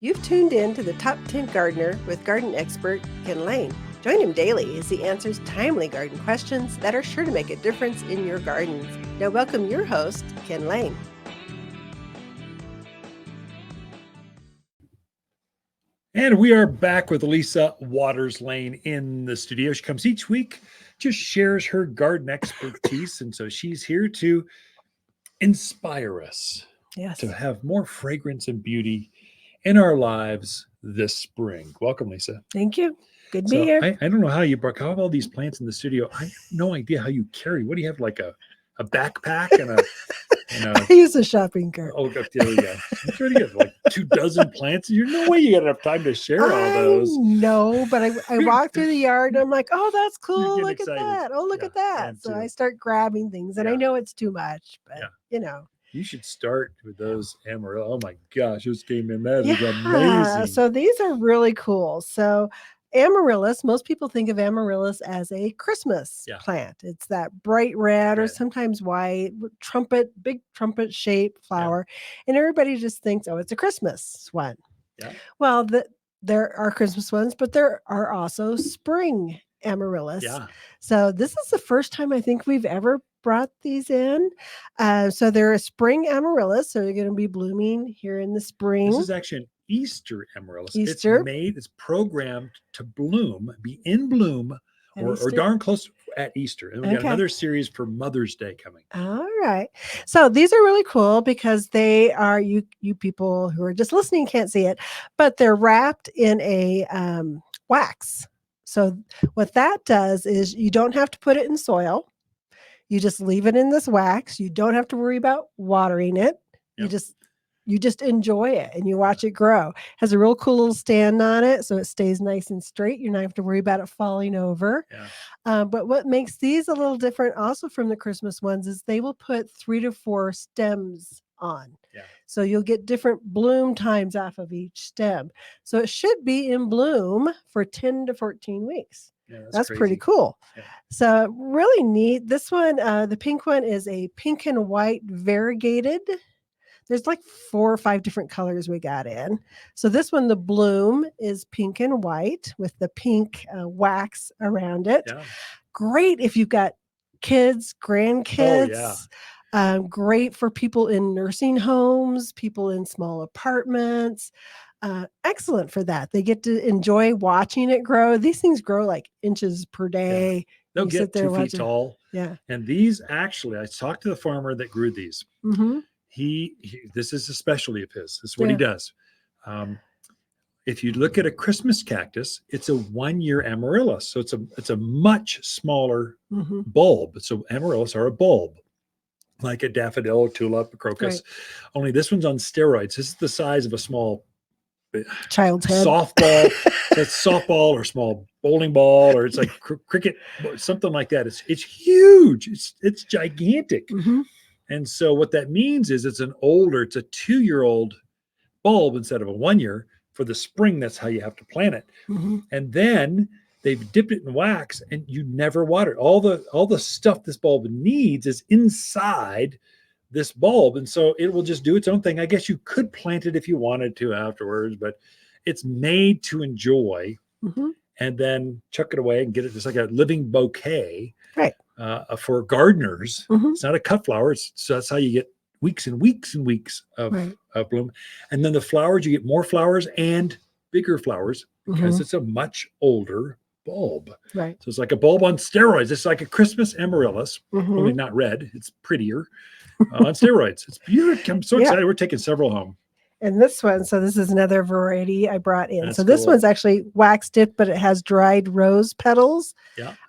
You've tuned in to the Top 10 Gardener with garden expert Ken Lane. Join him daily as he answers timely garden questions that are sure to make a difference in your gardens. Now welcome your host, Ken Lane. And we are back with Lisa Waters Lane in the studio. She comes each week, just shares her garden expertise. And so she's here to inspire us to have more fragrance and beauty in our lives this spring. Welcome, Lisa. Thank you. Good to be here. I don't know how you brought all these plants in the studio. I have no idea how you carry. What do you have, like a backpack and a I use a shopping cart. Oh, there we go. I'm trying to get like 24 plants. There's no way you got enough time to share all those. No, but I walk through the yard and I'm like, oh, that's cool. Look excited. At that. Oh, look at that. So I start grabbing things and I know it's too much, but you know. You should start with those Amaryllis. Oh my gosh, those came in. That is amazing. So these are really cool. So Amaryllis, most people think of Amaryllis as a Christmas plant. It's that bright red or sometimes white, big trumpet shaped flower. And everybody just thinks, oh, it's a Christmas one. Yeah. Well, there are Christmas ones, but there are also spring Amaryllis. Yeah. So this is the first time I think we've ever brought these in. So they're a spring Amaryllis. So they're going to be blooming here in the spring. This is actually an Easter Amaryllis. Easter. It's programmed to bloom, be in bloom, or darn close at Easter. And we got another series for Mother's Day coming. All right. So these are really cool because they are, you people who are just listening can't see it, but they're wrapped in a wax. So what that does is you don't have to put it in soil. You just leave it in this wax. You don't have to worry about watering it. Yep. You just enjoy it and you watch it grow. It has a real cool little stand on it, so it stays nice and straight. You don't have to worry about it falling over. Yeah. But what makes these a little different also from the Christmas ones is they will put 3 to 4 stems on. Yeah. So you'll get different bloom times off of each stem. So it should be in bloom for 10 to 14 weeks. Yeah, that's pretty cool. Yeah. So really neat. This one, the pink one is a pink and white variegated. There's like 4 or 5 different colors we got in. So this one, the bloom is pink and white with the pink wax around it. Yeah. Great if you've got kids, grandkids. Oh, yeah. Great for people in nursing homes, people in small apartments. Excellent for that. They get to enjoy watching it grow. These things grow like inches per day. Yeah. They'll get 2 feet tall. Yeah. And these actually, I talked to the farmer that grew these. Mm-hmm. This is a specialty of his. This is what he does. If you look at a Christmas cactus, it's a 1-year Amaryllis. So it's a much smaller bulb. So Amaryllis are a bulb, like a daffodil, a tulip, a crocus. Right. Only this one's on steroids. This is the size of a small child's head softball. It's softball or small bowling ball, or it's like cricket, something like that. It's huge. It's gigantic. Mm-hmm. And so what that means is it's a 2-year-old bulb instead of a 1-year. For the spring, that's how you have to plant it. Mm-hmm. And then they've dipped it in wax and you never water it. All the stuff this bulb needs is inside this bulb. And so it will just do its own thing. I guess you could plant it if you wanted to afterwards, but it's made to enjoy and then chuck it away and get it just like a living bouquet. Right. For gardeners. It's not a cut flower. So that's how you get weeks and weeks and weeks of bloom. And then the flowers, you get more flowers and bigger flowers because it's a much older bulb. Right. So it's like a bulb on steroids. It's like a Christmas Amaryllis, only not red. It's prettier on steroids. It's beautiful. I'm so excited. We're taking several home. And this one, so this is another variety I brought in. So this one's actually wax dipped, but it has dried rose petals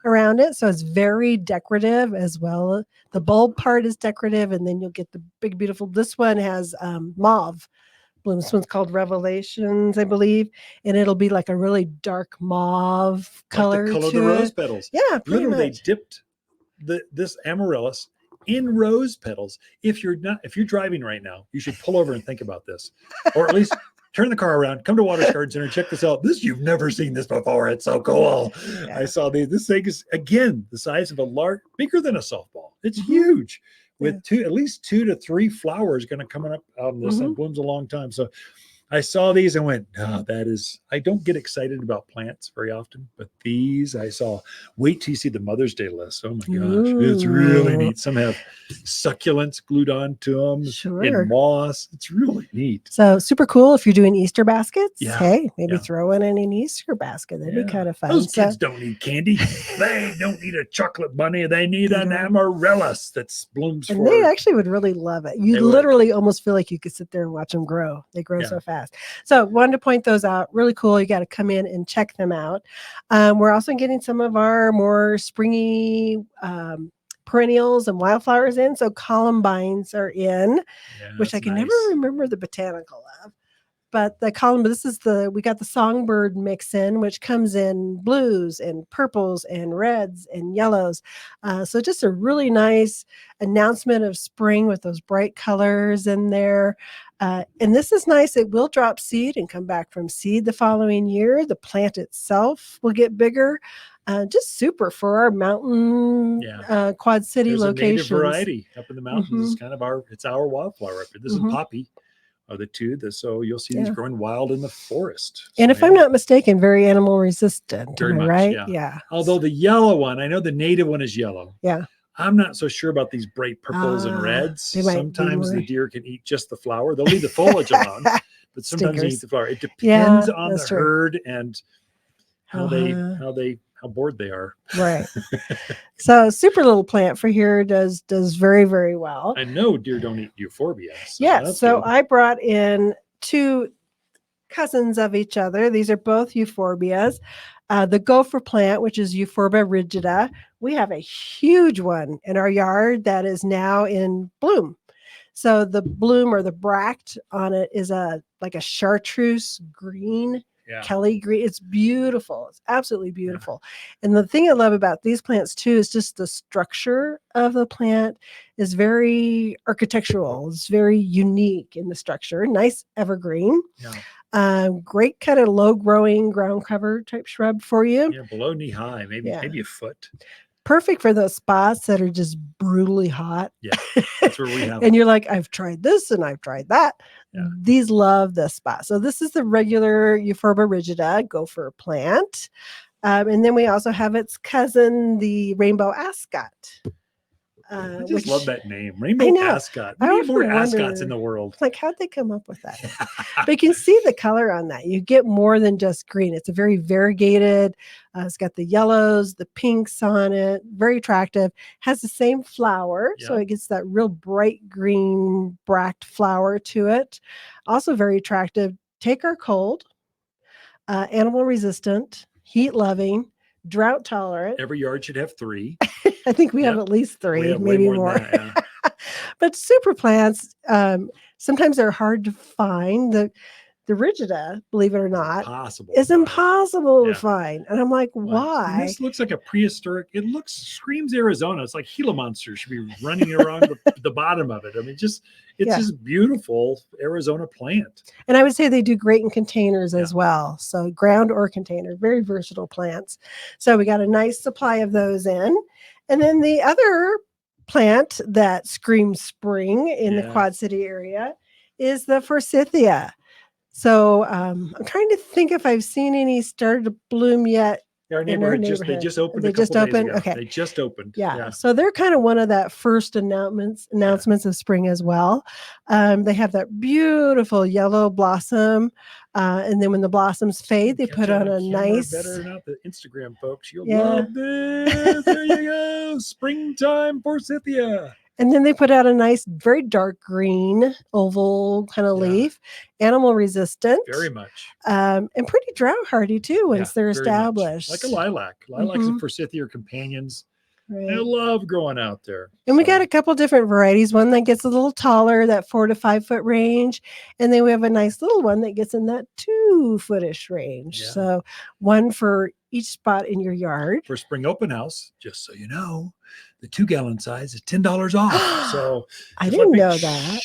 around it. So it's very decorative as well. The bulb part is decorative, and then you'll get the big, beautiful. This one has mauve bloom. This one's called Revelations, I believe. And it'll be like a really dark mauve color. Like the color of the rose petals. Yeah, literally, they dipped this Amaryllis in rose petals. If you're driving right now, you should pull over and think about this, or at least turn the car around, come to Waters Garden Center, check this out. You've never seen this before. It's so cool. Yeah. I saw these. This thing is again the size of a large, bigger than a softball. It's huge, with at least 2 to 3 flowers going to come up out of this and blooms a long time. So I saw these and went, no, that is, I don't get excited about plants very often, but these I saw. Wait till you see the Mother's Day list. Oh my gosh, it's really Ooh. neat. Some have succulents glued onto them Sure. in moss. It's really neat. So super cool if you're doing Easter baskets. Yeah. Hey, maybe Yeah. throw in an Easter basket. That'd be kind of fun. Those kids don't need candy. They don't need a chocolate bunny. They need an amaryllis that blooms and for. they actually would really love it. You literally almost feel like you could sit there and watch them grow. They grow so fast. So wanted to point those out. Really cool. You got to come in and check them out. We're also getting some of our more springy perennials and wildflowers in. So columbines are in, which I can never remember the botanical of. But the columbine, we got the songbird mix in, which comes in blues and purples and reds and yellows. So just a really nice announcement of spring with those bright colors in there. And this is nice. It will drop seed and come back from seed the following year. The plant itself will get bigger. Just super for our mountain Quad City locations. There's a native variety up in the mountains. It's kind of our wildflower up here. This is poppy. Are the two, so you'll see these growing wild in the forest. And if I'm not mistaken, very animal resistant. Very much, right? Yeah. Although the yellow one, I know the native one is yellow. Yeah. I'm not so sure about these bright purples and reds. Sometimes the deer can eat just the flower. They'll leave the foliage alone, but sometimes they eat the flower. It depends on the herd and how bored they are. Right. So super little plant for here does very, very well. I know deer don't eat euphorbia. So I brought in two cousins of each other. These are both euphorbias. The Gopher Plant, which is Euphorbia rigida. We have a huge one in our yard that is now in bloom. So the bloom or the bract on it is like a chartreuse green. Kelly green. It's beautiful. It's absolutely beautiful. And the thing I love about these plants too is just the structure of the plant is very architectural. It's very unique in the structure. Nice evergreen. Great kind of low growing ground cover type shrub for you. Yeah, below knee high, maybe a foot. Perfect for those spots that are just brutally hot. Yeah, that's where we have And you're like, I've tried this and I've tried that. Yeah. These love this spot. So this is the regular Euphorbia rigida Gopher Plant. And then we also have its cousin, the rainbow ascot. I just love that name, rainbow ascot. We need more ascots in the world. Like, how'd they come up with that? But you can see the color on that. You get more than just green. It's a very variegated. It's got the yellows, the pinks on it. Very attractive. Has the same flower, so it gets that real bright green bract flower to it. Also very attractive. Take our cold. Animal resistant. Heat loving. Drought tolerant. Every yard should have 3. I think we have at least 3, maybe more. That, But super plants, sometimes they're hard to find. The rigida, believe it or not, is impossible to find. And I'm like, why? And this looks like a prehistoric. It screams Arizona. It's like Gila monsters should be running around the bottom of it. I mean, it's just beautiful Arizona plant. And I would say they do great in containers as well. So ground or container, very versatile plants. So we got a nice supply of those in. And then the other plant that screams spring in the Quad City area is the forsythia. So I'm trying to think if I've seen any started to bloom yet. Our neighborhood they just opened. They just opened. Yeah. So they're kind of one of that first announcements of spring as well. They have that beautiful yellow blossom, and then when the blossoms fade, they put on a nice. Better not the Instagram folks. You'll love this. There you go. Springtime forsythia. And then they put out a nice, very dark green oval kind of leaf, animal resistant. Very much. And pretty drought hardy too once they're established. Much. Like a lilac. Lilacs and forsythia are companions. Right. I love growing out there. And we got a couple different varieties. One that gets a little taller, that 4 to 5 foot range. And then we have a nice little one that gets in that 2 footish range. Yeah. So one for each spot in your yard. For spring open house, just so you know, the 2-gallon size is $10 off. So I didn't know that.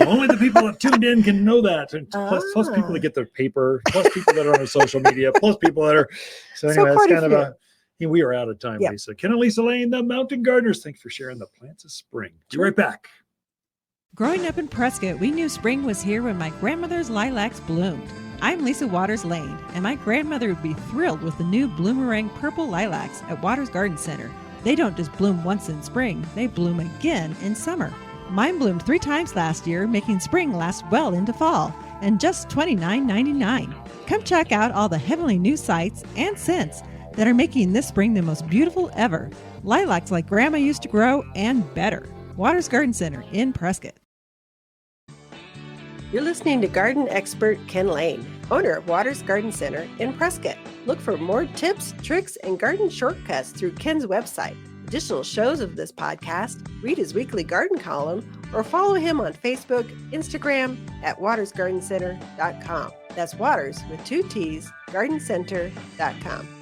Only the people that tuned in can know that. And plus people that get their paper, plus people that are on social media, plus people that are. So anyway, it's kind of we are out of time, Lisa. Ken and Lisa Lane, the Mountain Gardeners. Thanks for sharing the plants of spring. Be right back. Growing up in Prescott, we knew spring was here when my grandmother's lilacs bloomed. I'm Lisa Waters Lane, and my grandmother would be thrilled with the new bloomerang purple lilacs at Waters Garden Center. They don't just bloom once in spring, they bloom again in summer. Mine bloomed 3 times last year, making spring last well into fall, and just $29.99. Come check out all the heavenly new sights and scents that are making this spring the most beautiful ever. Lilacs like Grandma used to grow and better. Waters Garden Center in Prescott. You're listening to garden expert Ken Lane, owner of Waters Garden Center in Prescott. Look for more tips, tricks, and garden shortcuts through Ken's website. Additional shows of this podcast, read his weekly garden column, or follow him on Facebook, Instagram at watersgardencenter.com. That's Waters with 2 T's, gardencenter.com.